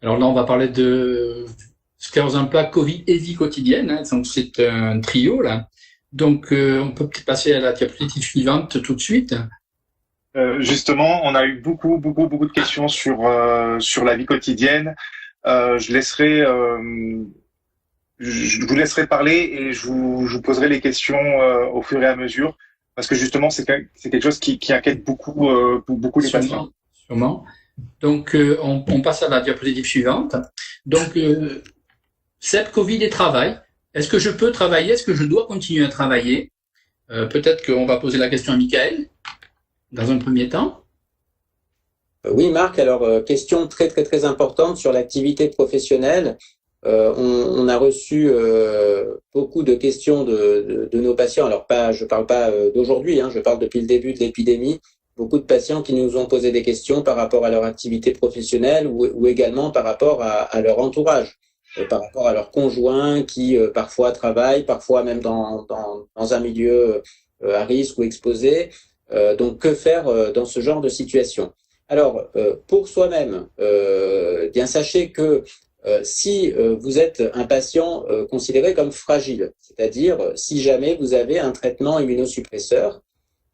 Alors là, on va parler de sclérose en plaques, Covid et vie quotidienne. Hein. Donc c'est un trio là. Donc on peut peut-être passer à la diapositive suivante tout de suite. Justement, on a eu beaucoup de questions sur la vie quotidienne. Je laisserai, je vous laisserai parler et je vous poserai les questions au fur et à mesure, parce que justement, c'est quelque chose qui inquiète beaucoup les patients. Sûrement, sûrement. Donc on passe à la diapositive suivante. Donc cette Covid et travail. Est-ce que je peux travailler? Est-ce que je dois continuer à travailler? Peut-être qu'on va poser la question à Michael dans un premier temps. Oui, Marc, alors question très importante sur l'activité professionnelle. On a reçu beaucoup de questions de nos patients. Alors je parle pas d'aujourd'hui, je parle depuis le début de l'épidémie. Beaucoup de patients qui nous ont posé des questions par rapport à leur activité professionnelle ou également par rapport à leur entourage, par rapport à leurs conjoints qui parfois travaillent, parfois même dans un milieu à risque ou exposé. Donc, que faire dans ce genre de situation? Alors, pour soi-même, bien sachez que si vous êtes un patient considéré comme fragile, c'est-à-dire si jamais vous avez un traitement immunosuppresseur,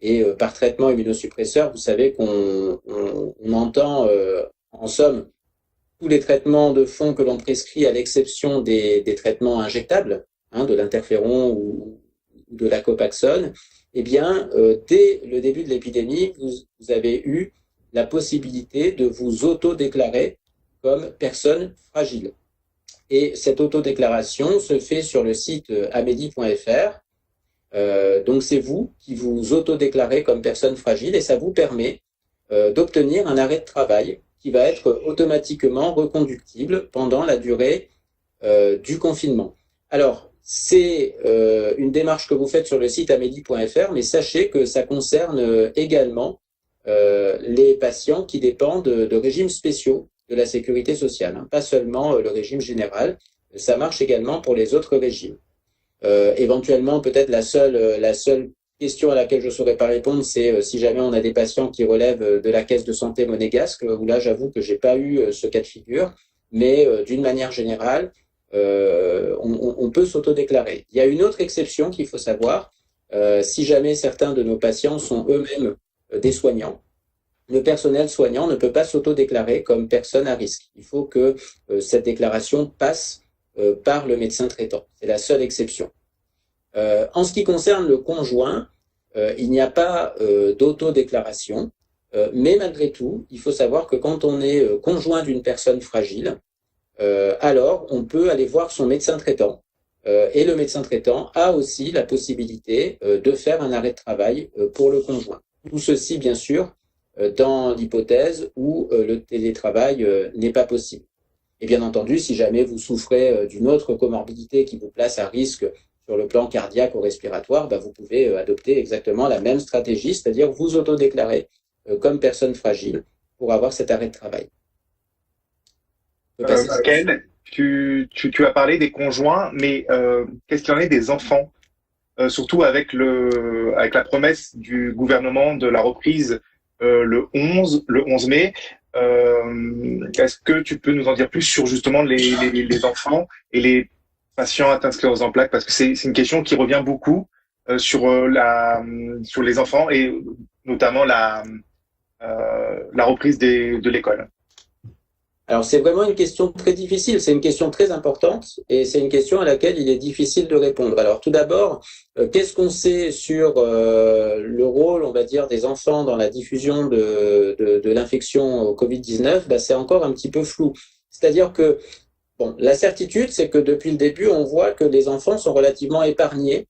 et par traitement immunosuppresseur, vous savez qu'on entend en somme tous les traitements de fond que l'on prescrit à l'exception des traitements injectables, de l'interféron ou de la Copaxone. Eh bien, dès le début de l'épidémie, vous avez eu la possibilité de vous auto-déclarer comme personne fragile. Et cette autodéclaration se fait sur le site amedi.fr. Donc, c'est vous qui vous auto-déclarez comme personne fragile et ça vous permet d'obtenir un arrêt de travail qui va être automatiquement reconductible pendant la durée du confinement. Alors, c'est une démarche que vous faites sur le site amedi.fr, mais sachez que ça concerne également les patients qui dépendent de régimes spéciaux de la sécurité sociale, pas seulement le régime général, ça marche également pour les autres régimes. Éventuellement, peut-être la seule question à laquelle je ne saurais pas répondre, c'est si jamais on a des patients qui relèvent de la caisse de santé monégasque, où là, j'avoue que j'ai pas eu ce cas de figure, mais d'une manière générale, on peut s'autodéclarer. Il y a une autre exception qu'il faut savoir, si jamais certains de nos patients sont eux-mêmes des soignants, le personnel soignant ne peut pas s'autodéclarer comme personne à risque. Il faut que cette déclaration passe par le médecin traitant. C'est la seule exception. En ce qui concerne le conjoint, il n'y a pas d'autodéclaration, mais malgré tout, il faut savoir que quand on est conjoint d'une personne fragile, alors on peut aller voir son médecin traitant et le médecin traitant a aussi la possibilité de faire un arrêt de travail pour le conjoint. Tout ceci, bien sûr, dans l'hypothèse où le télétravail n'est pas possible. Et bien entendu, si jamais vous souffrez d'une autre comorbidité qui vous place à risque sur le plan cardiaque ou respiratoire, vous pouvez adopter exactement la même stratégie, c'est-à-dire vous autodéclarer comme personne fragile pour avoir cet arrêt de travail. Ken, tu as parlé des conjoints, mais qu'est-ce qu'il en est des enfants? Surtout avec la promesse du gouvernement de la reprise le 11 mai. Est-ce que tu peux nous en dire plus sur justement les enfants et les patients atteints de sclérose en plaques, parce que c'est une question qui revient beaucoup sur les enfants et notamment la reprise de l'école. Alors, c'est vraiment une question très difficile, c'est une question très importante et c'est une question à laquelle il est difficile de répondre. Alors, tout d'abord, qu'est-ce qu'on sait sur le rôle, on va dire, des enfants dans la diffusion de l'infection au Covid-19 ? C'est encore un petit peu flou. C'est-à-dire que, la certitude, c'est que depuis le début, on voit que les enfants sont relativement épargnés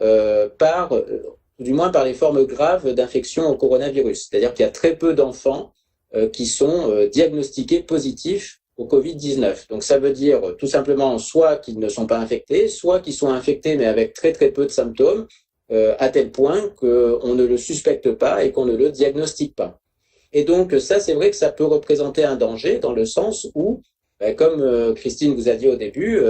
du moins par les formes graves d'infection au coronavirus. C'est-à-dire qu'il y a très peu d'enfants qui sont diagnostiqués positifs au Covid-19. Donc ça veut dire tout simplement soit qu'ils ne sont pas infectés, soit qu'ils sont infectés mais avec très peu de symptômes, à tel point qu'on ne le suspecte pas et qu'on ne le diagnostique pas. Et donc ça, c'est vrai que ça peut représenter un danger dans le sens où, comme Christine vous a dit au début,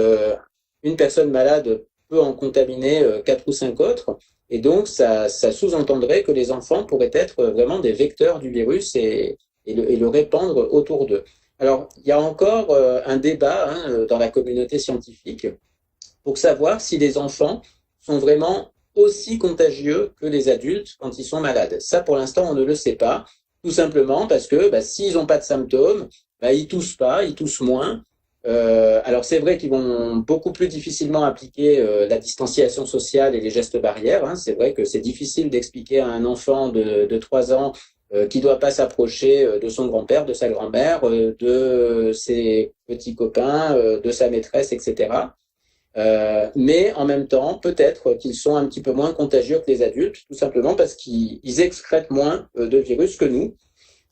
une personne malade peut en contaminer 4 ou 5 autres, et donc ça sous-entendrait que les enfants pourraient être vraiment des vecteurs du virus et le répandre autour d'eux. Alors, il y a encore un débat dans la communauté scientifique pour savoir si les enfants sont vraiment aussi contagieux que les adultes quand ils sont malades. Ça, pour l'instant, on ne le sait pas, tout simplement parce que s'ils n'ont pas de symptômes, ils toussent pas, ils toussent moins. Alors, c'est vrai qu'ils vont beaucoup plus difficilement appliquer la distanciation sociale et les gestes barrières. Hein. C'est vrai que c'est difficile d'expliquer à un enfant de 3 ans qui doit pas s'approcher de son grand-père, de sa grand-mère, de ses petits copains, de sa maîtresse, etc. Mais en même temps, peut-être qu'ils sont un petit peu moins contagieux que les adultes, tout simplement parce qu'ils excrètent moins de virus que nous.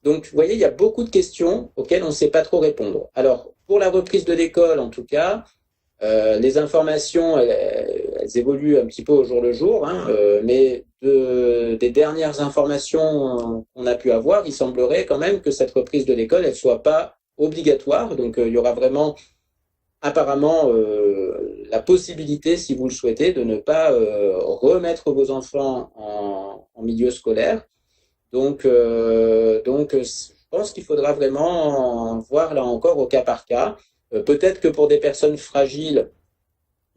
Donc, vous voyez, il y a beaucoup de questions auxquelles on ne sait pas trop répondre. Alors, pour la reprise de l'école, en tout cas, les informations, elles évoluent un petit peu au jour le jour, hein, mais des dernières informations qu'on a pu avoir, il semblerait quand même que cette reprise de l'école, elle soit pas obligatoire. Donc, il y aura vraiment, apparemment, la possibilité, si vous le souhaitez, de ne pas remettre vos enfants en milieu scolaire. Donc, je pense qu'il faudra vraiment voir là encore au cas par cas. Peut-être que pour des personnes fragiles,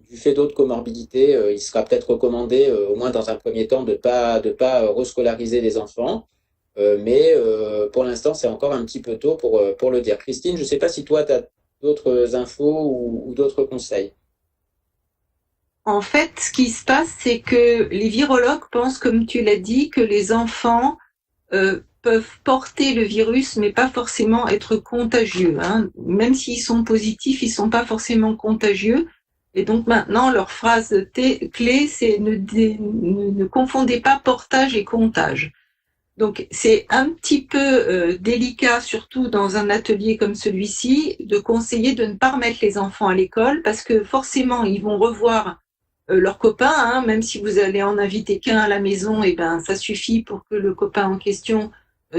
du fait d'autres comorbidités, il sera peut-être recommandé, au moins dans un premier temps, de pas rescolariser les enfants. Mais pour l'instant, c'est encore un petit peu tôt pour le dire. Christine, je ne sais pas si toi, tu as d'autres infos ou d'autres conseils. En fait, ce qui se passe, c'est que les virologues pensent, comme tu l'as dit, que les enfants peuvent porter le virus, mais pas forcément être contagieux. Hein. Même s'ils sont positifs, ils sont pas forcément contagieux. Et donc maintenant, leur phrase clé, c'est ne confondez pas portage et contage. Donc c'est un petit peu délicat, surtout dans un atelier comme celui-ci, de conseiller de ne pas remettre les enfants à l'école parce que forcément, ils vont revoir leurs copains, hein, même si vous allez en inviter qu'un à la maison, et ça suffit pour que le copain en question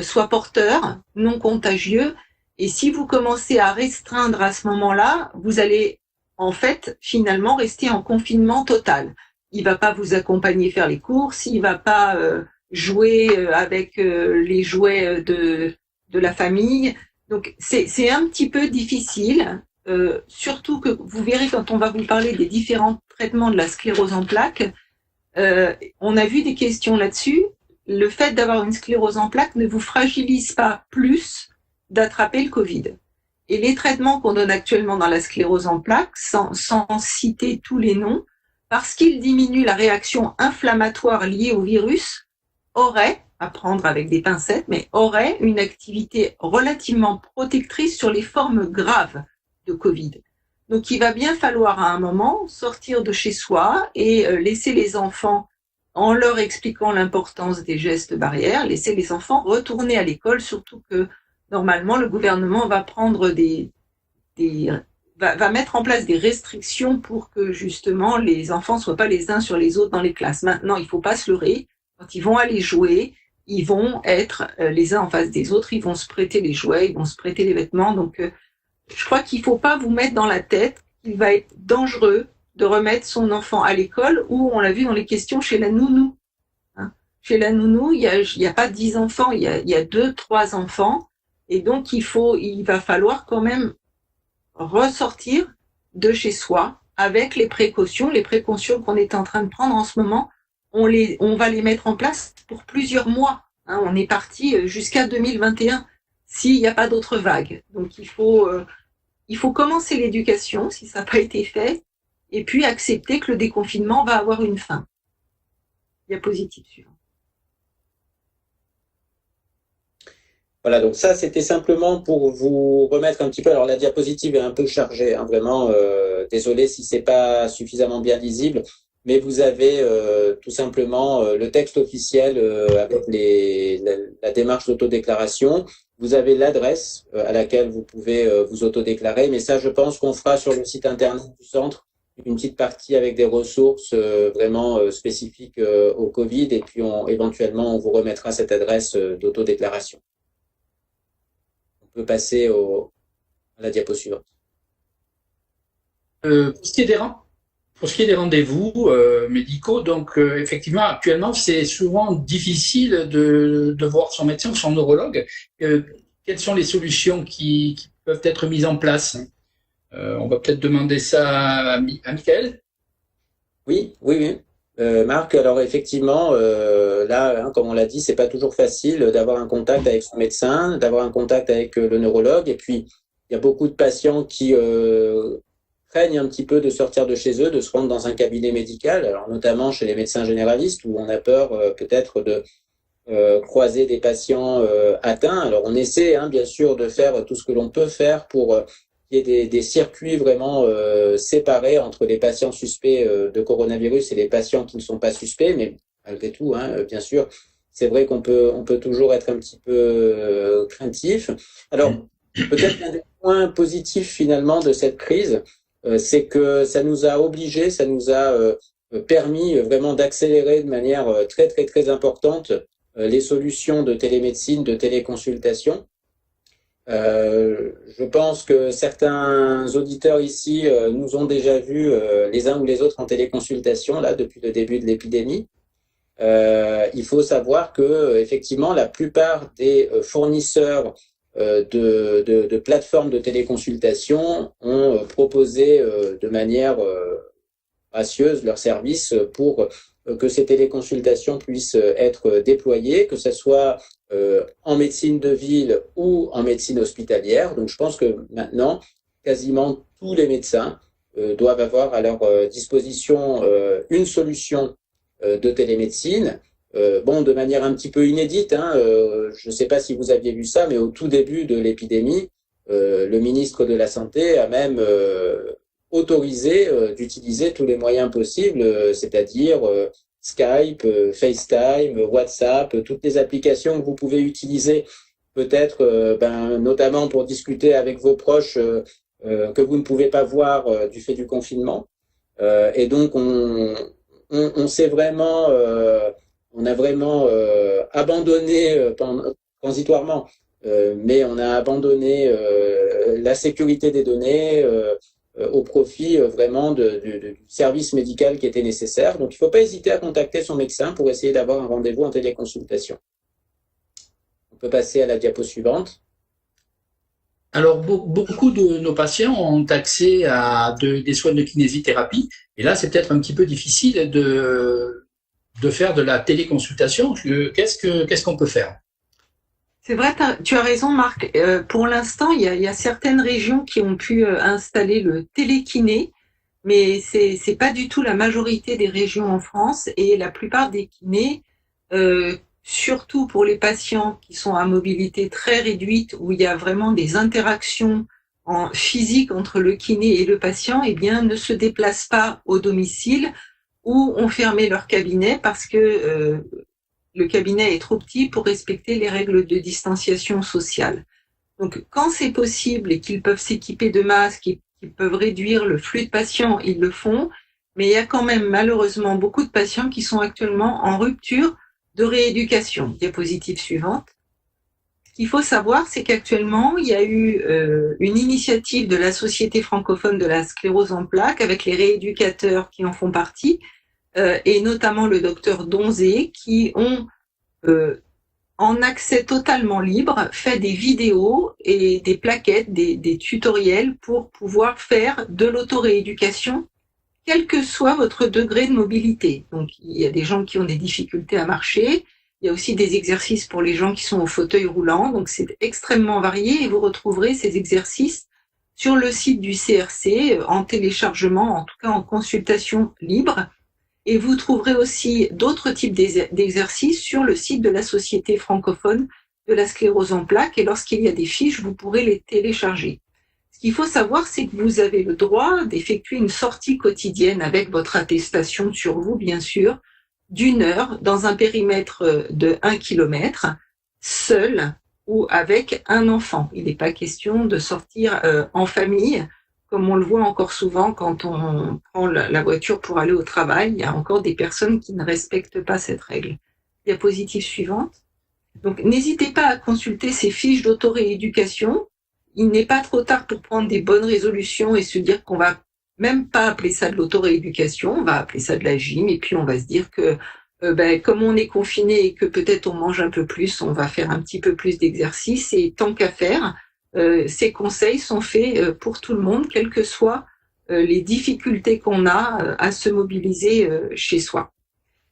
soit porteur, non contagieux. Et si vous commencez à restreindre à ce moment-là, vous allez en fait finalement rester en confinement total. Il va pas vous accompagner faire les courses, il va pas jouer avec les jouets de la famille. Donc c'est un petit peu difficile. Surtout que vous verrez quand on va vous parler des différents traitements de la sclérose en plaques, on a vu des questions là-dessus. Le fait d'avoir une sclérose en plaques ne vous fragilise pas plus d'attraper le Covid. Et les traitements qu'on donne actuellement dans la sclérose en plaques, sans citer tous les noms, parce qu'ils diminuent la réaction inflammatoire liée au virus, auraient, à prendre avec des pincettes, mais auraient une activité relativement protectrice sur les formes graves de Covid. Donc, il va bien falloir à un moment sortir de chez soi et laisser les enfants, en leur expliquant l'importance des gestes barrières, laisser les enfants retourner à l'école, surtout que normalement le gouvernement va prendre va mettre en place des restrictions pour que justement les enfants soient pas les uns sur les autres dans les classes. Maintenant, il faut pas se leurrer. Quand ils vont aller jouer, ils vont être les uns en face des autres, ils vont se prêter les jouets, ils vont se prêter les vêtements. Donc, je crois qu'il faut pas vous mettre dans la tête qu'il va être dangereux de remettre son enfant à l'école, où on l'a vu dans les questions chez la nounou. Hein. Chez la nounou, il y a pas 10 enfants, il y a 2, 3 enfants, et donc il va falloir quand même ressortir de chez soi avec les précautions qu'on est en train de prendre en ce moment. On va les mettre en place pour plusieurs mois. Hein. On est parti jusqu'à 2021 s'il n'y a pas d'autres vagues. Donc il faut commencer l'éducation si ça n'a pas été fait, et puis accepter que le déconfinement va avoir une fin. Diapositive suivante. Voilà, donc ça, c'était simplement pour vous remettre un petit peu. Alors, la diapositive est un peu chargée, hein, vraiment. Désolé si c'est pas suffisamment bien lisible, mais vous avez tout simplement le texte officiel avec la démarche d'autodéclaration. Vous avez l'adresse à laquelle vous pouvez vous autodéclarer, mais ça, je pense qu'on fera sur le site internet du centre une petite partie avec des ressources vraiment spécifiques au Covid, et puis éventuellement, on vous remettra cette adresse d'autodéclaration. On peut passer à la diapo suivante. Pour ce qui est des rendez-vous médicaux, donc effectivement, actuellement, c'est souvent difficile de voir son médecin ou son neurologue. Quelles sont les solutions qui peuvent être mises en place? On va peut-être demander ça à Michael. Oui. Marc, alors effectivement, là, comme on l'a dit, c'est pas toujours facile d'avoir un contact avec son médecin, d'avoir un contact avec le neurologue. Et puis, il y a beaucoup de patients qui craignent un petit peu de sortir de chez eux, de se rendre dans un cabinet médical, alors notamment chez les médecins généralistes, où on a peur peut-être de croiser des patients atteints. Alors, on essaie, bien sûr, de faire tout ce que l'on peut faire pour qu'il y ait des circuits vraiment séparés entre les patients suspects de coronavirus et les patients qui ne sont pas suspects, mais malgré tout, bien sûr, c'est vrai qu'on peut toujours être un petit peu craintif. Alors, peut-être un des points positifs finalement de cette crise, c'est que ça nous a obligés, ça nous a permis vraiment d'accélérer de manière très, très, très importante les solutions de télémédecine, de téléconsultation. Je pense que certains auditeurs ici nous ont déjà vus les uns ou les autres en téléconsultation là depuis le début de l'épidémie. Il faut savoir que effectivement la plupart des fournisseurs de plateformes de téléconsultation ont proposé de manière gracieuse leurs services pour que ces téléconsultations puissent être déployées, que ce soit en médecine de ville ou en médecine hospitalière. Donc je pense que maintenant, quasiment tous les médecins doivent avoir à leur disposition une solution de télémédecine. De manière un petit peu inédite, je ne sais pas si vous aviez vu ça, mais au tout début de l'épidémie, le ministre de la Santé a même autorisé d'utiliser tous les moyens possibles, c'est-à-dire Skype, FaceTime, WhatsApp, toutes les applications que vous pouvez utiliser, peut-être notamment pour discuter avec vos proches que vous ne pouvez pas voir du fait du confinement. Et donc on s'est vraiment on a vraiment abandonné transitoirement, mais on a abandonné la sécurité des données au profit vraiment du service médical qui était nécessaire. Donc, il ne faut pas hésiter à contacter son médecin pour essayer d'avoir un rendez-vous en téléconsultation. On peut passer à la diapo suivante. Alors, beaucoup de nos patients ont accès à des soins de kinésithérapie. Et là, c'est peut-être un petit peu difficile de faire de la téléconsultation. Qu'est-ce qu'on peut faire? C'est vrai, tu as raison, Marc. Pour l'instant, il y a certaines régions qui ont pu installer le télékiné, mais c'est pas du tout la majorité des régions en France. Et la plupart des kinés, surtout pour les patients qui sont à mobilité très réduite, où il y a vraiment des interactions physiques entre le kiné et le patient, ne se déplacent pas au domicile ou ont fermé leur cabinet parce que le cabinet est trop petit pour respecter les règles de distanciation sociale. Donc, quand c'est possible et qu'ils peuvent s'équiper de masques, qu'ils peuvent réduire le flux de patients, ils le font. Mais il y a quand même malheureusement beaucoup de patients qui sont actuellement en rupture de rééducation. Diapositive suivante. Ce qu'il faut savoir, c'est qu'actuellement, il y a eu une initiative de la Société francophone de la sclérose en plaques avec les rééducateurs qui en font partie, et notamment le docteur Donzé, qui ont, en accès totalement libre, fait des vidéos et des plaquettes, des tutoriels pour pouvoir faire de l'autorééducation, quel que soit votre degré de mobilité. Donc, il y a des gens qui ont des difficultés à marcher, il y a aussi des exercices pour les gens qui sont au fauteuil roulant, donc c'est extrêmement varié et vous retrouverez ces exercices sur le site du CRC, en téléchargement, en tout cas en consultation libre. Et vous trouverez aussi d'autres types d'exercices sur le site de la Société francophone de la sclérose en plaques. Et lorsqu'il y a des fiches, vous pourrez les télécharger. Ce qu'il faut savoir, c'est que vous avez le droit d'effectuer une sortie quotidienne avec votre attestation sur vous, bien sûr, d'1 heure dans un périmètre de 1 kilomètre, seul ou avec un enfant. Il n'est pas question de sortir en famille, comme on le voit encore souvent quand on prend la voiture pour aller au travail. Il y a encore des personnes qui ne respectent pas cette règle. Diapositive suivante. Donc, n'hésitez pas à consulter ces fiches d'autorééducation. Il n'est pas trop tard pour prendre des bonnes résolutions et se dire qu'on va même pas appeler ça de l'autorééducation, on va appeler ça de la gym, et puis on va se dire que comme on est confiné et que peut-être on mange un peu plus, on va faire un petit peu plus d'exercice, et tant qu'à faire, ces conseils sont faits pour tout le monde, quelles que soient les difficultés qu'on a à se mobiliser chez soi.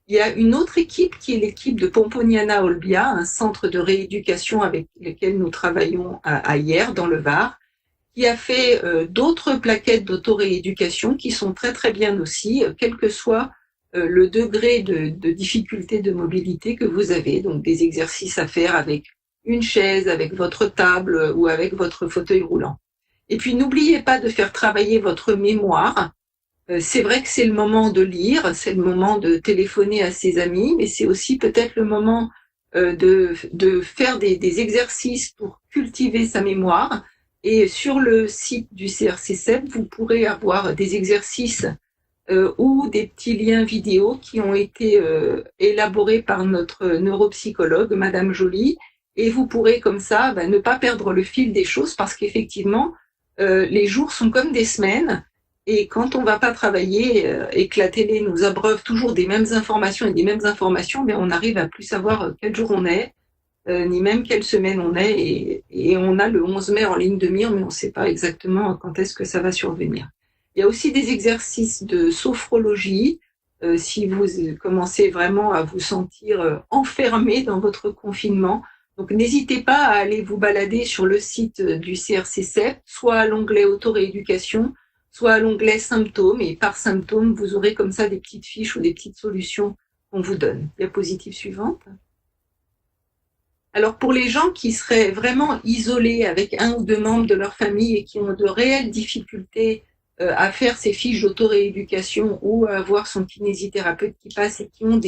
Il y a une autre équipe qui est l'équipe de Pomponiana Olbia, un centre de rééducation avec lequel nous travaillons à Hyères, dans le Var, qui a fait d'autres plaquettes d'autorééducation qui sont très très bien aussi, quel que soit le degré de difficulté de mobilité que vous avez. Donc des exercices à faire avec une chaise, avec votre table ou avec votre fauteuil roulant. Et puis n'oubliez pas de faire travailler votre mémoire. C'est vrai que c'est le moment de lire, c'est le moment de téléphoner à ses amis, mais c'est aussi peut-être le moment de faire des exercices pour cultiver sa mémoire. Et sur le site du CRC-CEP, vous pourrez avoir des exercices ou des petits liens vidéo qui ont été élaborés par notre neuropsychologue, Madame Joly, et vous pourrez comme ça ne pas perdre le fil des choses, parce qu'effectivement, les jours sont comme des semaines. Et quand on va pas travailler et que la télé nous abreuve toujours des mêmes informations, mais on arrive à plus savoir quel jour on est, ni même quelle semaine on est. Et on a le 11 mai en ligne de mire, mais on ne sait pas exactement quand est-ce que ça va survenir. Il y a aussi des exercices de sophrologie. Si vous commencez vraiment à vous sentir enfermé dans votre confinement, donc n'hésitez pas à aller vous balader sur le site du CRC-CEP, soit à l'onglet autorééducation, soit à l'onglet symptômes, et par symptômes, vous aurez comme ça des petites fiches ou des petites solutions qu'on vous donne. Diapositive suivante. Alors pour les gens qui seraient vraiment isolés avec un ou deux membres de leur famille et qui ont de réelles difficultés à faire ces fiches d'autorééducation ou à avoir son kinésithérapeute qui passe et qui ont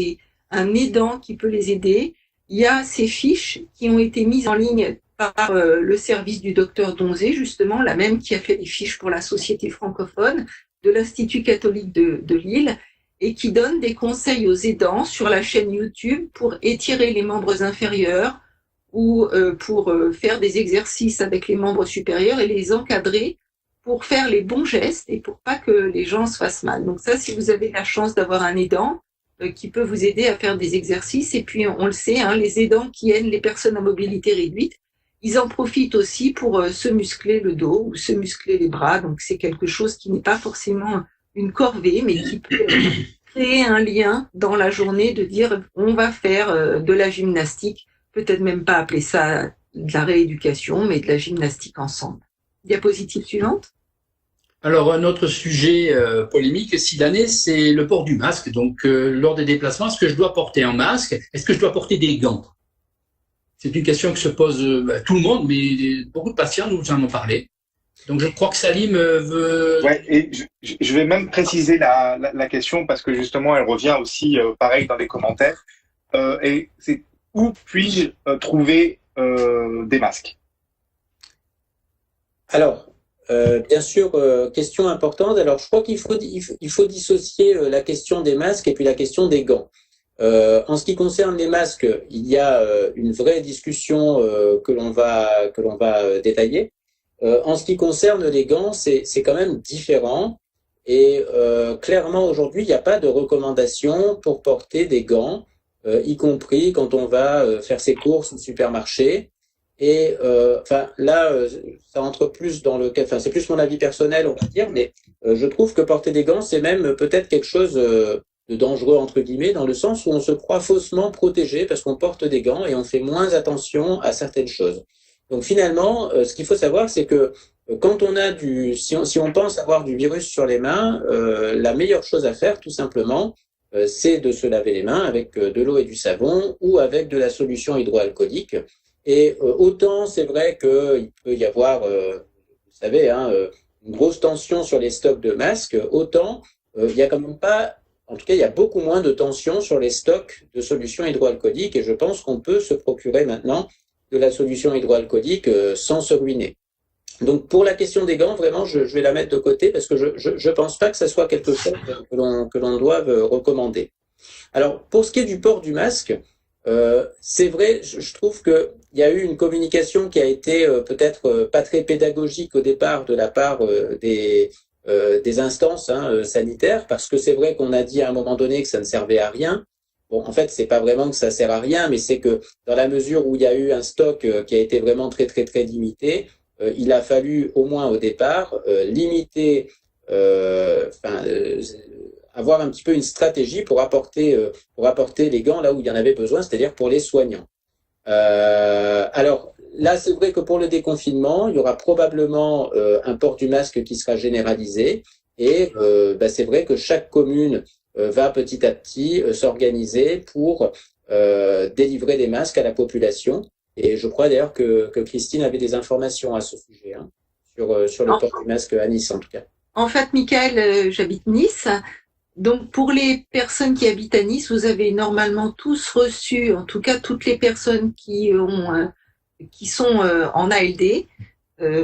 un aidant qui peut les aider, il y a ces fiches qui ont été mises en ligne par le service du docteur Donzé, justement, la même qui a fait les fiches pour la Société francophone de l'Institut catholique de Lille, et qui donne des conseils aux aidants sur la chaîne YouTube pour étirer les membres inférieurs ou pour faire des exercices avec les membres supérieurs et les encadrer pour faire les bons gestes et pour pas que les gens se fassent mal. Donc ça, si vous avez la chance d'avoir un aidant qui peut vous aider à faire des exercices, et puis on le sait, les aidants qui aident les personnes à mobilité réduite, ils en profitent aussi pour se muscler le dos ou se muscler les bras. Donc c'est quelque chose qui n'est pas forcément une corvée, mais qui peut créer un lien dans la journée, de dire on va faire de la gymnastique, peut-être même pas appeler ça de la rééducation, mais de la gymnastique ensemble. Diapositive suivante. Alors, un autre sujet polémique cette année, c'est le port du masque. Donc, lors des déplacements, est-ce que je dois porter un masque? Est-ce que je dois porter des gants? C'est une question que se pose tout le monde, mais beaucoup de patients nous en ont parlé. Donc, je crois que Salim veut... Ouais, et je vais même préciser la question, parce que justement, elle revient aussi pareil dans les commentaires. Et c'est où puis-je trouver des masques? Alors, bien sûr, question importante. Alors, je crois qu'il faut dissocier la question des masques et puis la question des gants. En ce qui concerne les masques, il y a une vraie discussion que l'on va détailler. En ce qui concerne les gants, c'est quand même différent. Et clairement, aujourd'hui, il n'y a pas de recommandation pour porter des gants, y compris quand on va faire ses courses au supermarché. Et là, ça entre plus dans le cas. Enfin, c'est plus mon avis personnel, on va dire, mais je trouve que porter des gants, c'est même peut-être quelque chose de dangereux entre guillemets, dans le sens où on se croit faussement protégé parce qu'on porte des gants et on fait moins attention à certaines choses. Donc finalement, ce qu'il faut savoir, c'est que quand on a si on pense avoir du virus sur les mains, la meilleure chose à faire, tout simplement, c'est de se laver les mains avec de l'eau et du savon ou avec de la solution hydroalcoolique. Et autant c'est vrai qu'il peut y avoir, vous savez, une grosse tension sur les stocks de masques, autant il y a quand même pas, en tout cas il y a beaucoup moins de tension sur les stocks de solutions hydroalcooliques, et je pense qu'on peut se procurer maintenant de la solution hydroalcoolique sans se ruiner. Donc pour la question des gants, vraiment je vais la mettre de côté parce que je pense pas que ça soit quelque chose que l'on doive recommander. Alors pour ce qui est du port du masque, c'est vrai, je trouve que il y a eu une communication qui a été peut-être pas très pédagogique au départ de la part des instances sanitaires, parce que c'est vrai qu'on a dit à un moment donné que ça ne servait à rien. Bon, en fait, c'est pas vraiment que ça sert à rien, mais c'est que dans la mesure où il y a eu un stock qui a été vraiment très très très limité, il a fallu au moins au départ limiter, avoir un petit peu une stratégie pour apporter les gants là où il y en avait besoin, c'est-à-dire pour les soignants. Alors là, c'est vrai que pour le déconfinement, il y aura probablement un port du masque qui sera généralisé et c'est vrai que chaque commune va petit à petit s'organiser pour délivrer des masques à la population. Et je crois d'ailleurs que Christine avait des informations à ce sujet, hein, sur le port du masque à Nice en tout cas. En fait, Michael, j'habite Nice. Donc, pour les personnes qui habitent à Nice, vous avez normalement tous reçu, en tout cas toutes les personnes qui sont en ALD,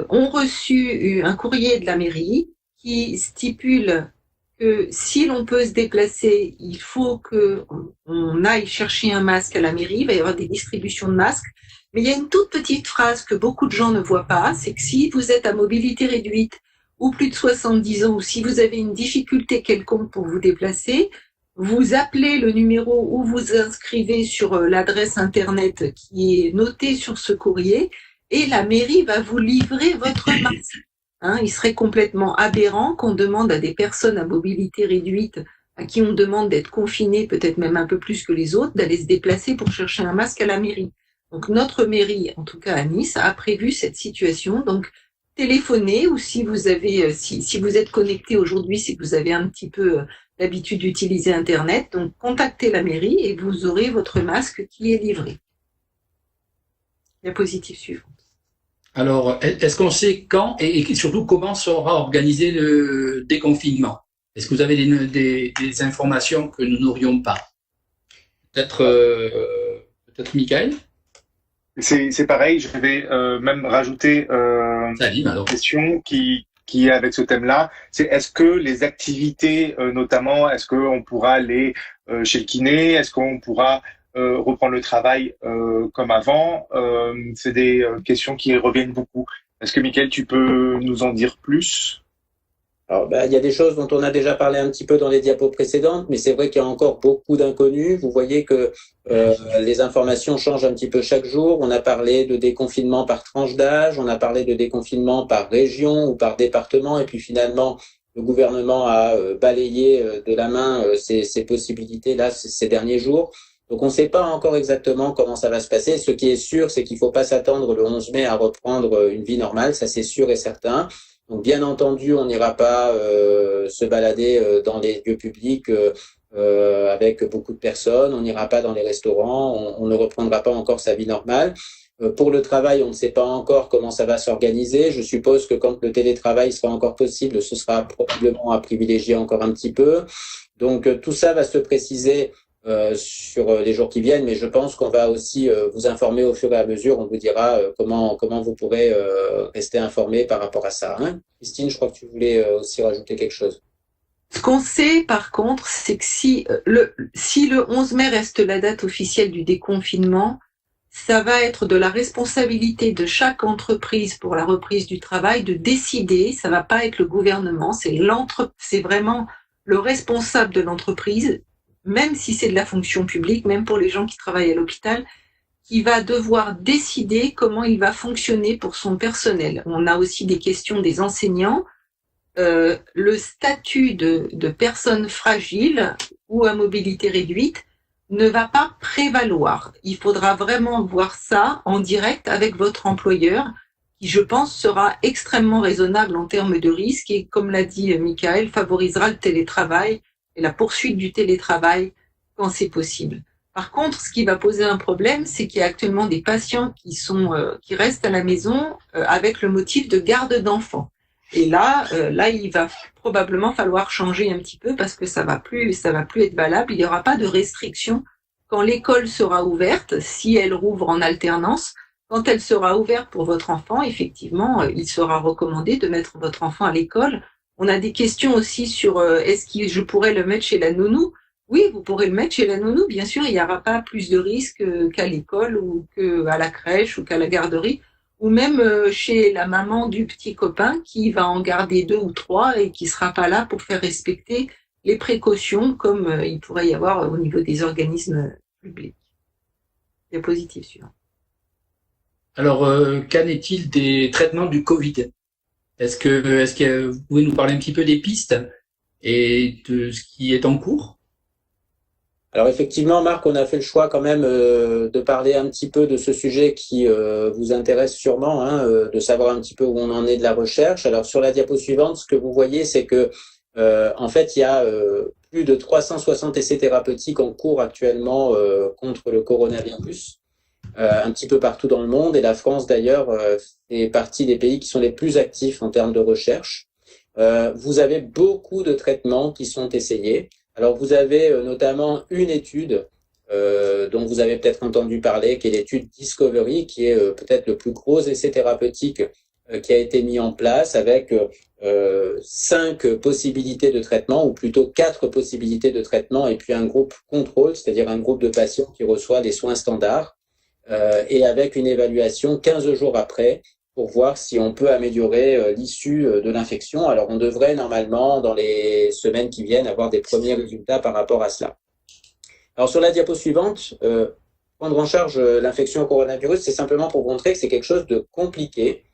ont reçu un courrier de la mairie qui stipule que si l'on peut se déplacer, il faut qu'on aille chercher un masque à la mairie. Il va y avoir des distributions de masques. Mais il y a une toute petite phrase que beaucoup de gens ne voient pas, c'est que si vous êtes à mobilité réduite ou plus de 70 ans, ou si vous avez une difficulté quelconque pour vous déplacer, vous appelez le numéro ou vous inscrivez sur l'adresse internet qui est notée sur ce courrier et la mairie va vous livrer votre masque. Il serait complètement aberrant qu'on demande à des personnes à mobilité réduite, à qui on demande d'être confinées peut-être même un peu plus que les autres, d'aller se déplacer pour chercher un masque à la mairie. Donc notre mairie, en tout cas à Nice, a prévu cette situation. Donc téléphonez ou si vous avez, si vous êtes connecté aujourd'hui, si vous avez un petit peu l'habitude d'utiliser Internet, donc contactez la mairie et vous aurez votre masque qui est livré. Diapositive suivante. Alors, est-ce qu'on sait quand et surtout comment sera organisé le déconfinement? Est-ce que vous avez des informations que nous n'aurions pas? Peut-être Michael? C'est pareil, je vais même rajouter une question qui est avec ce thème-là. C'est est-ce que les activités, notamment, est-ce qu'on pourra aller chez le kiné? Est-ce qu'on pourra reprendre le travail comme avant? C'est des questions qui reviennent beaucoup. Est-ce que, Mickaël, tu peux nous en dire plus? Alors, il y a des choses dont on a déjà parlé un petit peu dans les diapos précédentes, mais c'est vrai qu'il y a encore beaucoup d'inconnus. Vous voyez que les informations changent un petit peu chaque jour. On a parlé de déconfinement par tranche d'âge, on a parlé de déconfinement par région ou par département, et puis finalement, le gouvernement a balayé de la main ces possibilités-là ces derniers jours. Donc, on ne sait pas encore exactement comment ça va se passer. Ce qui est sûr, c'est qu'il ne faut pas s'attendre le 11 mai à reprendre une vie normale, ça c'est sûr et certain. Donc, bien entendu, on n'ira pas se balader dans les lieux publics avec beaucoup de personnes. On n'ira pas dans les restaurants. On ne reprendra pas encore sa vie normale. Pour le travail, on ne sait pas encore comment ça va s'organiser. Je suppose que quand le télétravail sera encore possible, ce sera probablement à privilégier encore un petit peu. Donc, tout ça va se préciser sur les jours qui viennent, mais je pense qu'on va aussi vous informer au fur et à mesure. On vous dira comment vous pourrez rester informé par rapport à ça. Hein, Christine, je crois que tu voulais aussi rajouter quelque chose. Ce qu'on sait, par contre, c'est que si le 11 mai reste la date officielle du déconfinement, ça va être de la responsabilité de chaque entreprise pour la reprise du travail de décider. Ça va pas être le gouvernement, c'est vraiment le responsable de l'entreprise, même si c'est de la fonction publique, même pour les gens qui travaillent à l'hôpital, qui va devoir décider comment il va fonctionner pour son personnel. On a aussi des questions des enseignants. Le statut de personnes fragiles ou à mobilité réduite ne va pas prévaloir. Il faudra vraiment voir ça en direct avec votre employeur, qui, je pense, sera extrêmement raisonnable en termes de risque et, comme l'a dit Michael, favorisera le télétravail et la poursuite du télétravail quand c'est possible. Par contre, ce qui va poser un problème, c'est qu'il y a actuellement des patients qui restent à la maison avec le motif de garde d'enfants. Et là, il va probablement falloir changer un petit peu parce que ça va plus être valable. Il n'y aura pas de restriction quand l'école sera ouverte, si elle rouvre en alternance. Quand elle sera ouverte pour votre enfant, effectivement, il sera recommandé de mettre votre enfant à l'école. On a des questions aussi sur est-ce que je pourrais le mettre chez la nounou? Oui, vous pourrez le mettre chez la nounou, bien sûr, il n'y aura pas plus de risques qu'à l'école ou qu'à la crèche ou qu'à la garderie, ou même chez la maman du petit copain qui va en garder 2 ou 3 et qui sera pas là pour faire respecter les précautions comme il pourrait y avoir au niveau des organismes publics. Diapositive suivante. Alors, qu'en est-il des traitements du Covid? Est-ce que vous pouvez nous parler un petit peu des pistes et de ce qui est en cours? Alors effectivement, Marc, on a fait le choix quand même de parler un petit peu de ce sujet qui vous intéresse sûrement, hein, de savoir un petit peu où on en est de la recherche. Alors sur la diapo suivante, ce que vous voyez, c'est que en fait, il y a plus de 360 essais thérapeutiques en cours actuellement contre le coronavirus, un petit peu partout dans le monde. Et la France, d'ailleurs, fait partie des pays qui sont les plus actifs en termes de recherche. Vous avez beaucoup de traitements qui sont essayés. Alors, vous avez notamment une étude dont vous avez peut-être entendu parler, qui est l'étude Discovery, qui est peut-être le plus gros essai thérapeutique qui a été mis en place avec 5 possibilités de traitement, ou plutôt 4 possibilités de traitement, et puis un groupe contrôle, c'est-à-dire un groupe de patients qui reçoit les soins standards, et avec une évaluation 15 jours après, pour voir si on peut améliorer l'issue de l'infection. Alors, on devrait normalement, dans les semaines qui viennent, avoir des premiers résultats par rapport à cela. Alors, sur la diapo suivante, prendre en charge l'infection au coronavirus, c'est simplement pour montrer que c'est quelque chose de compliqué.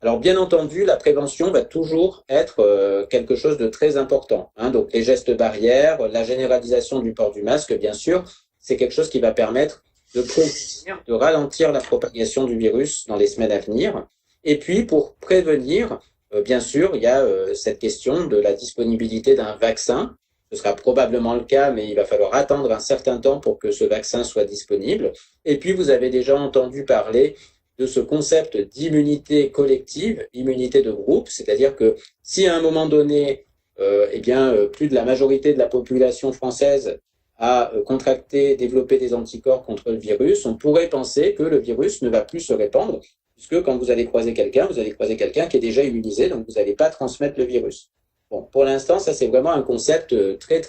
Alors, bien entendu, la prévention va toujours être quelque chose de très important, hein. Donc, les gestes barrières, la généralisation du port du masque, bien sûr, c'est quelque chose qui va permettre de prévenir, de ralentir la propagation du virus dans les semaines à venir. Et puis, pour prévenir, bien sûr, il y a cette question de la disponibilité d'un vaccin. Ce sera probablement le cas, mais il va falloir attendre un certain temps pour que ce vaccin soit disponible. Et puis, vous avez déjà entendu parler de ce concept d'immunité collective, immunité de groupe, c'est-à-dire que si à un moment donné, plus de la majorité de la population française a contracté, développé des anticorps contre le virus, on pourrait penser que le virus ne va plus se répandre, puisque quand vous allez croiser quelqu'un, vous allez croiser quelqu'un qui est déjà immunisé, donc vous n'allez pas transmettre le virus. Bon, pour l'instant, ça c'est vraiment un concept très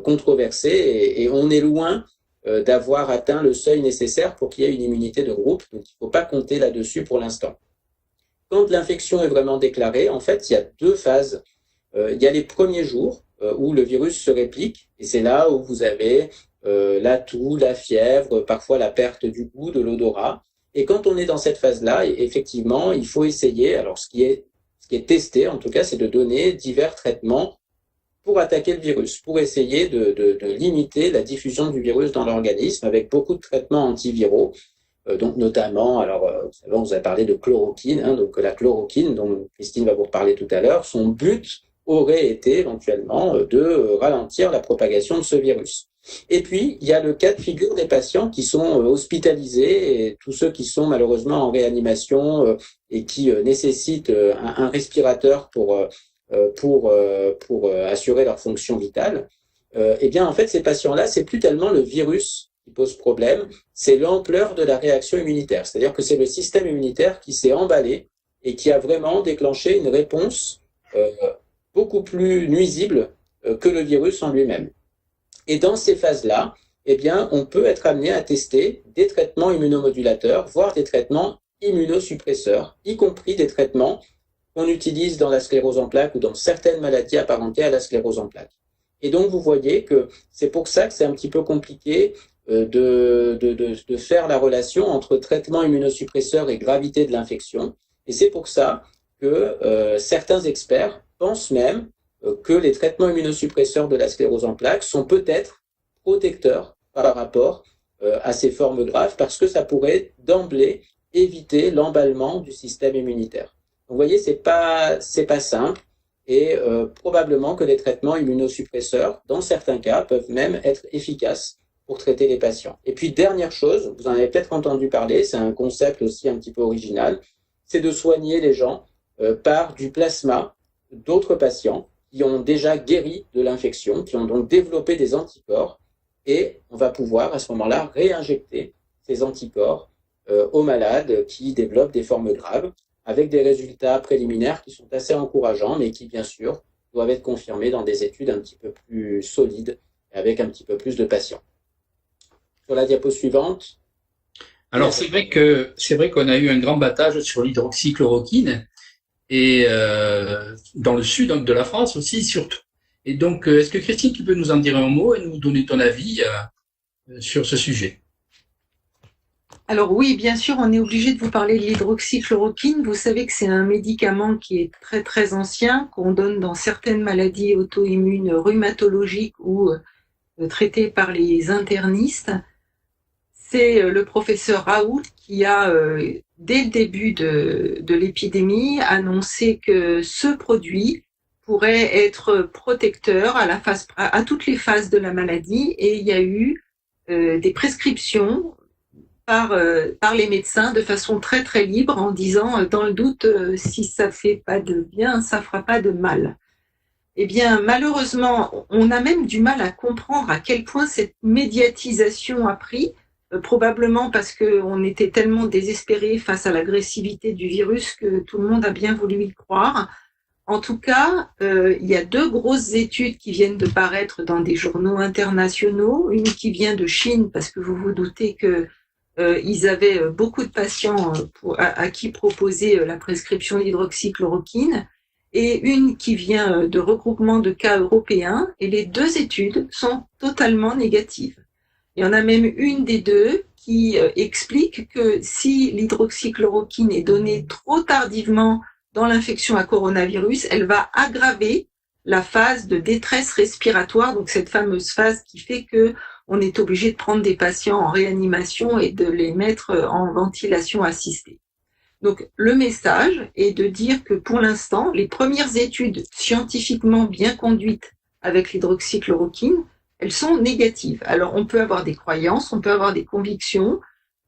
controversé, et on est loin d'avoir atteint le seuil nécessaire pour qu'il y ait une immunité de groupe, donc il ne faut pas compter là-dessus pour l'instant. Quand l'infection est vraiment déclarée, en fait, il y a 2 phases. Il y a les premiers jours où le virus se réplique, et c'est là où vous avez la toux, la fièvre, parfois la perte du goût, de l'odorat. Et quand on est dans cette phase-là, effectivement, il faut essayer, alors ce qui est testé en tout cas, c'est de donner divers traitements pour attaquer le virus, pour essayer de limiter la diffusion du virus dans l'organisme avec beaucoup de traitements antiviraux. Donc notamment, alors on vous a parlé de chloroquine, hein, donc la chloroquine dont Christine va vous reparler tout à l'heure, son but aurait été éventuellement de ralentir la propagation de ce virus. Et puis, il y a le cas de figure des patients qui sont hospitalisés, et tous ceux qui sont malheureusement en réanimation et qui nécessitent un respirateur pour assurer leur fonction vitale. Eh bien, en fait, ces patients-là, c'est plus tellement le virus qui pose problème, c'est l'ampleur de la réaction immunitaire. C'est-à-dire que c'est le système immunitaire qui s'est emballé et qui a vraiment déclenché une réponse beaucoup plus nuisible que le virus en lui-même. Et dans ces phases-là, eh bien, on peut être amené à tester des traitements immunomodulateurs, voire des traitements immunosuppresseurs, y compris des traitements qu'on utilise dans la sclérose en plaques ou dans certaines maladies apparentées à la sclérose en plaques. Et donc, vous voyez que c'est pour ça que c'est un petit peu compliqué de faire la relation entre traitement immunosuppresseur et gravité de l'infection. Et c'est pour ça que certains experts pensent même que les traitements immunosuppresseurs de la sclérose en plaques sont peut-être protecteurs par rapport à ces formes graves, parce que ça pourrait d'emblée éviter l'emballement du système immunitaire. Donc, vous voyez, c'est pas simple, et probablement que les traitements immunosuppresseurs, dans certains cas, peuvent même être efficaces pour traiter les patients. Et puis, dernière chose, vous en avez peut-être entendu parler, c'est un concept aussi un petit peu original, c'est de soigner les gens par du plasma d'autres patients qui ont déjà guéri de l'infection, qui ont donc développé des anticorps, et on va pouvoir à ce moment-là réinjecter ces anticorps aux malades qui développent des formes graves, avec des résultats préliminaires qui sont assez encourageants, mais qui, bien sûr, doivent être confirmés dans des études un petit peu plus solides, avec un petit peu plus de patients. Sur la diapo suivante. Alors, c'est vrai qu'on a eu un grand battage sur l'hydroxychloroquine, et dans le sud de la France aussi, surtout. Et donc, est-ce que Christine, tu peux nous en dire un mot et nous donner ton avis sur ce sujet? Alors oui, bien sûr, on est obligé de vous parler de l'hydroxychloroquine. Vous savez que c'est un médicament qui est très très ancien, qu'on donne dans certaines maladies auto-immunes rhumatologiques ou traitées par les internistes. C'est le professeur Raoult qui a, dès le début de l'épidémie, annoncé que ce produit pourrait être protecteur à toutes les phases de la maladie, et il y a eu des prescriptions par les médecins de façon très très libre en disant dans le doute si ça fait pas de bien, ça fera pas de mal. Eh bien malheureusement, on a même du mal à comprendre à quel point cette médiatisation a pris, probablement parce qu'on était tellement désespérés face à l'agressivité du virus que tout le monde a bien voulu y croire. En tout cas, il y a 2 grosses études qui viennent de paraître dans des journaux internationaux, une qui vient de Chine parce que vous vous doutez que ils avaient beaucoup de patients à qui proposer la prescription d'hydroxychloroquine, et une qui vient de regroupement de cas européens, et les 2 études sont totalement négatives. Il y en a même une des 2 qui explique que si l'hydroxychloroquine est donnée trop tardivement dans l'infection à coronavirus, elle va aggraver la phase de détresse respiratoire, donc cette fameuse phase qui fait que on est obligé de prendre des patients en réanimation et de les mettre en ventilation assistée. Donc le message est de dire que pour l'instant, les premières études scientifiquement bien conduites avec l'hydroxychloroquine, elles sont négatives. Alors on peut avoir des croyances, on peut avoir des convictions.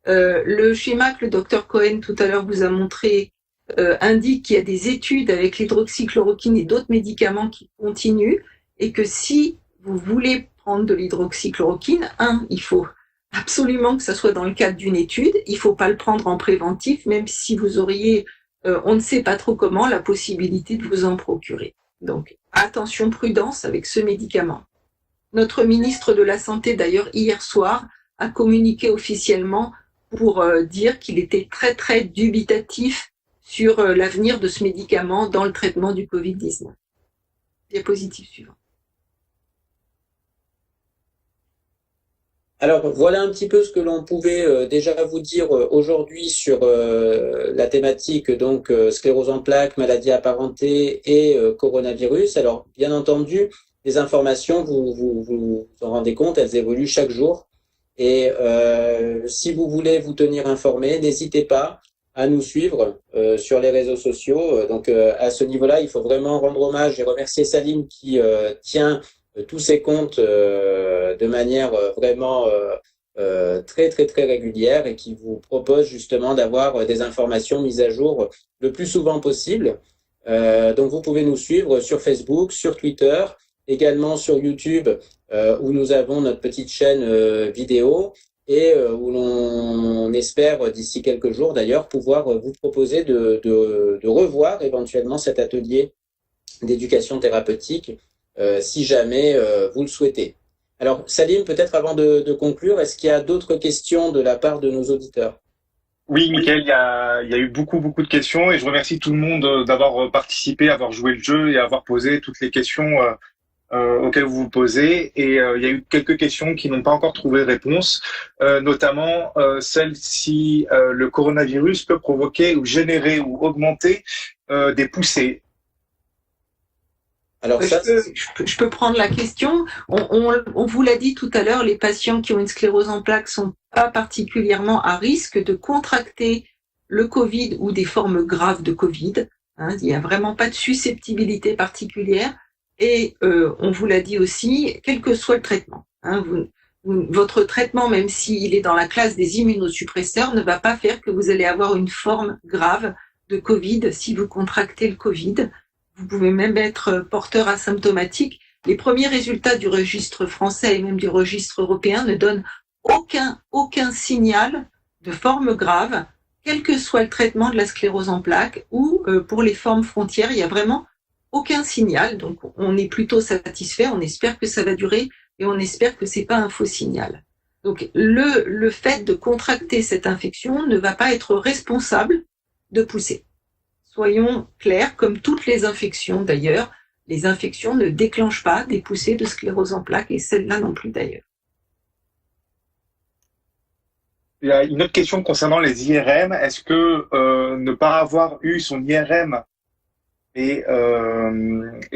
Le schéma que le docteur Cohen tout à l'heure vous a montré indique qu'il y a des études avec l'hydroxychloroquine et d'autres médicaments qui continuent, et que si vous voulez prendre de l'hydroxychloroquine, il faut absolument que ça soit dans le cadre d'une étude, il ne faut pas le prendre en préventif, même si vous auriez, on ne sait pas trop comment, la possibilité de vous en procurer. Donc attention, prudence avec ce médicament. Notre ministre de la Santé, d'ailleurs, hier soir, a communiqué officiellement pour dire qu'il était très très dubitatif sur l'avenir de ce médicament dans le traitement du Covid-19. Diapositive suivante. Alors voilà un petit peu ce que l'on pouvait déjà vous dire aujourd'hui sur la thématique donc sclérose en plaques, maladies apparentées et coronavirus. Alors bien entendu, les informations, vous en rendez compte, elles évoluent chaque jour. Et si vous voulez vous tenir informé, n'hésitez pas à nous suivre sur les réseaux sociaux. Donc à ce niveau-là, il faut vraiment rendre hommage et remercier Salim qui tient tous ces comptes de manière vraiment très très très régulière, et qui vous propose justement d'avoir des informations mises à jour le plus souvent possible. Donc vous pouvez nous suivre sur Facebook, sur Twitter, également sur YouTube où nous avons notre petite chaîne vidéo, et où l'on espère d'ici quelques jours d'ailleurs pouvoir vous proposer de revoir éventuellement cet atelier d'éducation thérapeutique si jamais vous le souhaitez. Alors Salim, peut-être avant de conclure, est-ce qu'il y a d'autres questions de la part de nos auditeurs? Oui, Mickaël, il y a eu beaucoup de questions, et je remercie tout le monde d'avoir participé, d'avoir joué le jeu et d'avoir posé toutes les questions auxquelles vous vous posez. Et il y a eu quelques questions qui n'ont pas encore trouvé réponse, notamment celle si le coronavirus peut provoquer ou générer ou augmenter des poussées. Alors je peux prendre la question. On vous l'a dit tout à l'heure, les patients qui ont une sclérose en plaques sont pas particulièrement à risque de contracter le Covid ou des formes graves de Covid. Il n'y a vraiment pas de susceptibilité particulière. Et on vous l'a dit aussi, quel que soit le traitement, votre traitement, même s'il est dans la classe des immunosuppresseurs, ne va pas faire que vous allez avoir une forme grave de Covid si vous contractez le Covid. Vous pouvez même être porteur asymptomatique. Les premiers résultats du registre français et même du registre européen ne donnent aucun signal de forme grave, quel que soit le traitement de la sclérose en plaques, ou pour les formes frontières, il y a vraiment aucun signal. Donc on est plutôt satisfait, on espère que ça va durer, et on espère que c'est pas un faux signal. Donc le fait de contracter cette infection ne va pas être responsable de poussée. Soyons clairs, comme toutes les infections d'ailleurs, les infections ne déclenchent pas des poussées de sclérose en plaques, et celle-là non plus d'ailleurs. il y a une autre question concernant les IRM. Est-ce que ne pas avoir eu son IRM est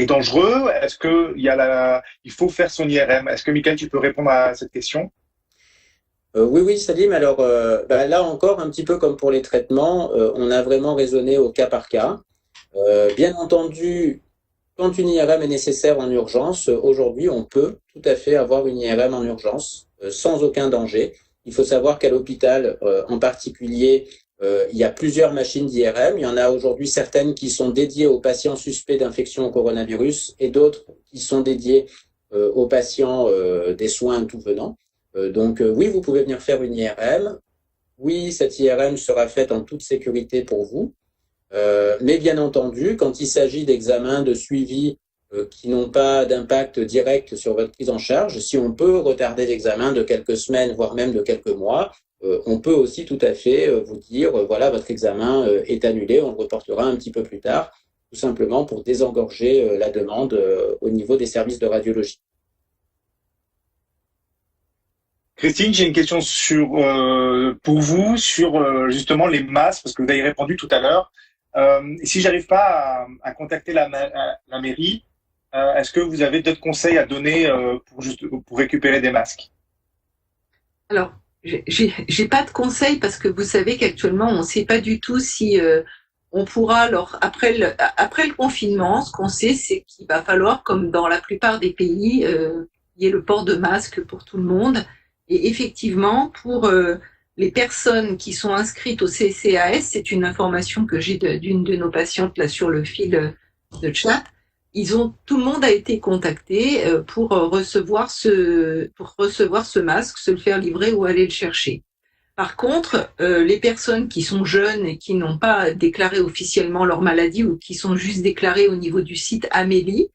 dangereux? Est-ce que il faut faire son IRM? Est-ce que Michael, tu peux répondre à cette question? Oui, Salim. Alors là encore, un petit peu comme pour les traitements, on a vraiment raisonné au cas par cas. Bien entendu, quand une IRM est nécessaire en urgence, aujourd'hui, on peut tout à fait avoir une IRM en urgence sans aucun danger. Il faut savoir qu'à l'hôpital, en particulier, il y a plusieurs machines d'IRM. Il y en a aujourd'hui certaines qui sont dédiées aux patients suspects d'infection au coronavirus et d'autres qui sont dédiées aux patients des soins tout venant. Donc oui, vous pouvez venir faire une IRM. Oui, cette IRM sera faite en toute sécurité pour vous. Mais bien entendu, quand il s'agit d'examens de suivi qui n'ont pas d'impact direct sur votre prise en charge, si on peut retarder l'examen de quelques semaines, voire même de quelques mois, on peut aussi tout à fait vous dire, voilà, votre examen est annulé, on le reportera un petit peu plus tard, tout simplement pour désengorger la demande au niveau des services de radiologie. Christine, j'ai une question pour vous sur justement les masques, parce que vous avez répondu tout à l'heure. Si j'arrive pas à contacter la mairie, est-ce que vous avez d'autres conseils à donner pour récupérer des masques? Alors, j'ai pas de conseils parce que vous savez qu'actuellement, on ne sait pas du tout si on pourra, après le confinement, ce qu'on sait, c'est qu'il va falloir, comme dans la plupart des pays, il y ait le port de masque pour tout le monde. Et effectivement, pour les personnes qui sont inscrites au CCAS, c'est une information que j'ai d'une de nos patientes là sur le fil de chat. Tout le monde a été contacté pour recevoir ce masque, se le faire livrer ou aller le chercher. Par contre, les personnes qui sont jeunes et qui n'ont pas déclaré officiellement leur maladie ou qui sont juste déclarées au niveau du site Amélie,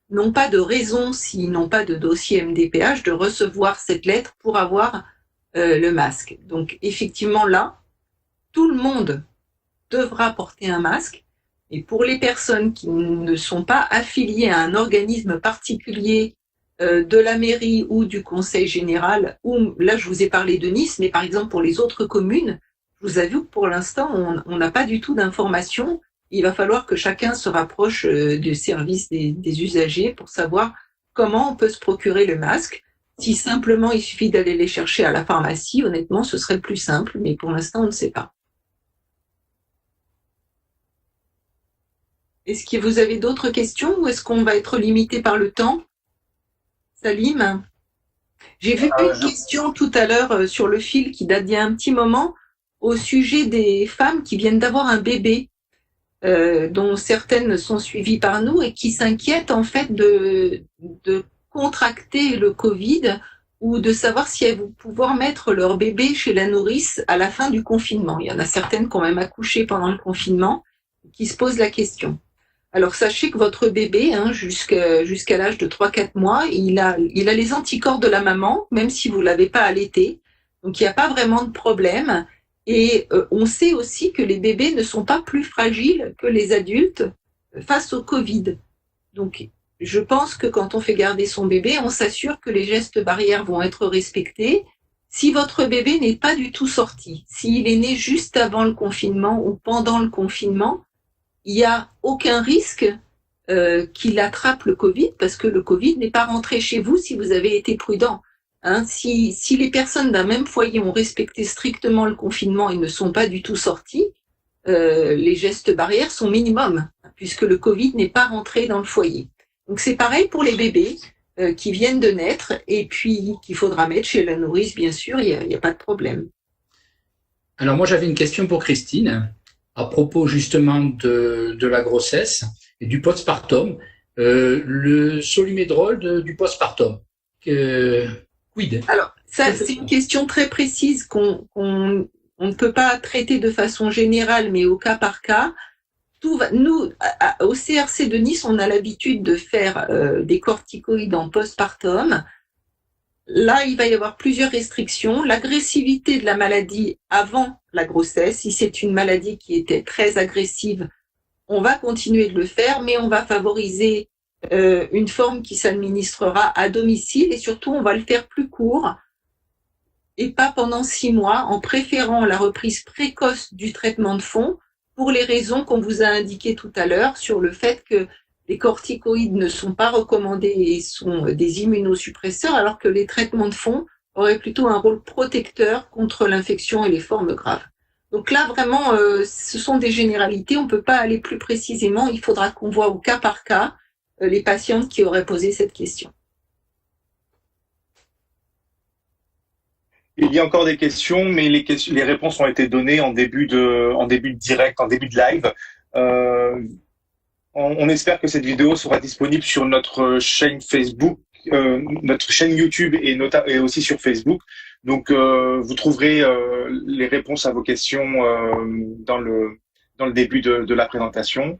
n'ont pas de raison, s'ils n'ont pas de dossier MDPH, de recevoir cette lettre pour avoir le masque. Donc effectivement là, tout le monde devra porter un masque. Et pour les personnes qui ne sont pas affiliées à un organisme particulier de la mairie ou du conseil général, ou là je vous ai parlé de Nice, mais par exemple pour les autres communes, je vous avoue que pour l'instant on n'a pas du tout d'informations. Il va falloir que chacun se rapproche du service des usagers pour savoir comment on peut se procurer le masque. Si simplement il suffit d'aller les chercher à la pharmacie, honnêtement ce serait le plus simple, mais pour l'instant on ne sait pas. Est-ce que vous avez d'autres questions ou est-ce qu'on va être limité par le temps? Salim? J'ai vu une question tout à l'heure sur le fil qui date d'il y a un petit moment au sujet des femmes qui viennent d'avoir un bébé, dont certaines sont suivies par nous et qui s'inquiètent en fait de contracter le Covid ou de savoir si elles vont pouvoir mettre leur bébé chez la nourrice à la fin du confinement. Il y en a certaines qui ont même accouché pendant le confinement qui se posent la question. Alors sachez que votre bébé, jusqu'à l'âge de 3-4 mois, il a les anticorps de la maman, même si vous l'avez pas allaité. Donc il n'y a pas vraiment de problème. Et on sait aussi que les bébés ne sont pas plus fragiles que les adultes face au Covid. Donc je pense que quand on fait garder son bébé, on s'assure que les gestes barrières vont être respectés. Si votre bébé n'est pas du tout sorti, s'il est né juste avant le confinement ou pendant le confinement, il n'y a aucun risque qu'il attrape le Covid parce que le Covid n'est pas rentré chez vous si vous avez été prudent. Hein, si les personnes d'un même foyer ont respecté strictement le confinement et ne sont pas du tout sorties, les gestes barrières sont minimums puisque le Covid n'est pas rentré dans le foyer. Donc c'est pareil pour les bébés qui viennent de naître et puis qu'il faudra mettre chez la nourrice, bien sûr, il n'y a pas de problème. Alors moi j'avais une question pour Christine à propos justement de la grossesse et du postpartum, le Solimédrol du postpartum. Quid? Alors, ça, c'est une question très précise qu'on ne peut pas traiter de façon générale, mais au cas par cas. Nous, au CRC de Nice, on a l'habitude de faire des corticoïdes en postpartum. Là, il va y avoir plusieurs restrictions. L'agressivité de la maladie avant la grossesse, si c'est une maladie qui était très agressive, on va continuer de le faire, mais on va favoriser une forme qui s'administrera à domicile et surtout, on va le faire plus court et pas pendant 6 mois, en préférant la reprise précoce du traitement de fond pour les raisons qu'on vous a indiquées tout à l'heure sur le fait que les corticoïdes ne sont pas recommandés et sont des immunosuppresseurs, alors que les traitements de fond auraient plutôt un rôle protecteur contre l'infection et les formes graves. Donc là, vraiment, ce sont des généralités, on ne peut pas aller plus précisément, il faudra qu'on voit au cas par cas les patientes qui auraient posé cette question. Il y a encore des questions, mais les réponses ont été données en début de direct, en début de live. On espère que cette vidéo sera disponible sur notre chaîne Facebook, notre chaîne YouTube et aussi sur Facebook. Donc, vous trouverez les réponses à vos questions dans le début de la présentation.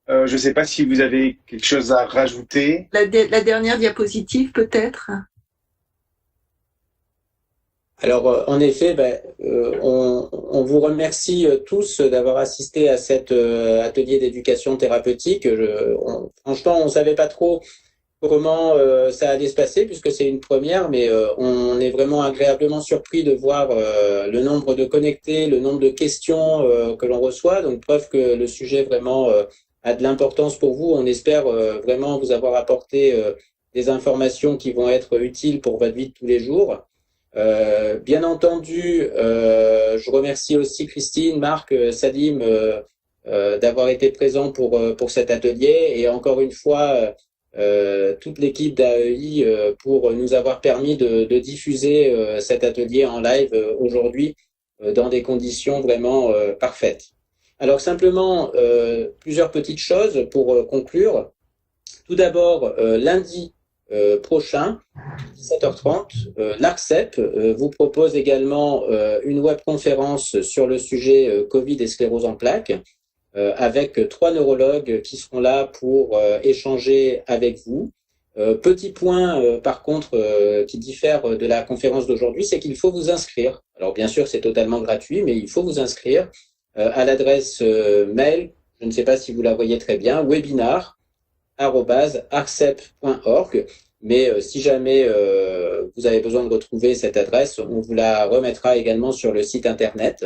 Je ne sais pas si vous avez quelque chose à rajouter. La dernière diapositive, peut-être. Alors, en effet, on vous remercie tous d'avoir assisté à cet atelier d'éducation thérapeutique. Franchement, on ne savait pas trop comment ça allait se passer puisque c'est une première, mais on est vraiment agréablement surpris de voir le nombre de connectés, le nombre de questions que l'on reçoit. Donc, preuve que le sujet vraiment a de l'importance pour vous. On espère vraiment vous avoir apporté des informations qui vont être utiles pour votre vie de tous les jours. Bien entendu, je remercie aussi Christine, Marc, Salim d'avoir été présents pour cet atelier et encore une fois toute l'équipe d'AEI pour nous avoir permis de diffuser cet atelier en live aujourd'hui dans des conditions vraiment parfaites. Alors simplement plusieurs petites choses pour conclure. Tout d'abord, lundi prochain, 17h30, l'ARCEP vous propose également une webconférence sur le sujet Covid et sclérose en plaques avec 3 neurologues qui seront là pour échanger avec vous. Petit point par contre qui diffère de la conférence d'aujourd'hui, c'est qu'il faut vous inscrire. Alors bien sûr c'est totalement gratuit, mais il faut vous inscrire à l'adresse mail, je ne sais pas si vous la voyez très bien, webinar@arcep.org. Mais si jamais vous avez besoin de retrouver cette adresse, on vous la remettra également sur le site internet.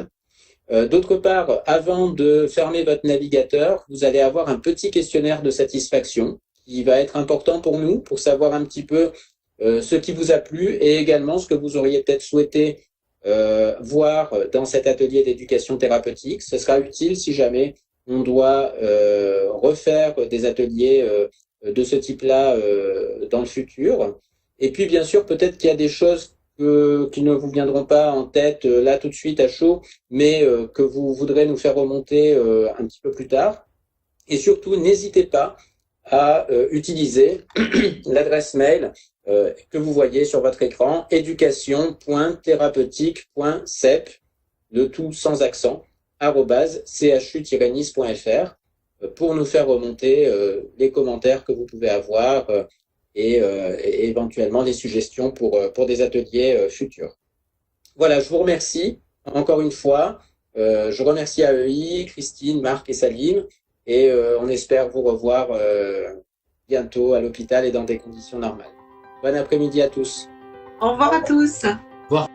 D'autre part, avant de fermer votre navigateur, vous allez avoir un petit questionnaire de satisfaction qui va être important pour nous, pour savoir un petit peu ce qui vous a plu et également ce que vous auriez peut-être souhaité voir dans cet atelier d'éducation thérapeutique. Ce sera utile si jamais on doit refaire des ateliers de ce type-là dans le futur. Et puis, bien sûr, peut-être qu'il y a des choses qui ne vous viendront pas en tête là tout de suite à chaud, mais que vous voudrez nous faire remonter un petit peu plus tard. Et surtout, n'hésitez pas à utiliser l'adresse mail que vous voyez sur votre écran, education.thérapeutique.cep, le tout sans accent, @chu-nice.fr, pour nous faire remonter les commentaires que vous pouvez avoir et éventuellement des suggestions pour des ateliers futurs. Voilà, je vous remercie encore une fois. Je remercie AEI, Christine, Marc et Salim, et on espère vous revoir bientôt à l'hôpital et dans des conditions normales. Bon après-midi à tous. Au revoir à tous. Au revoir.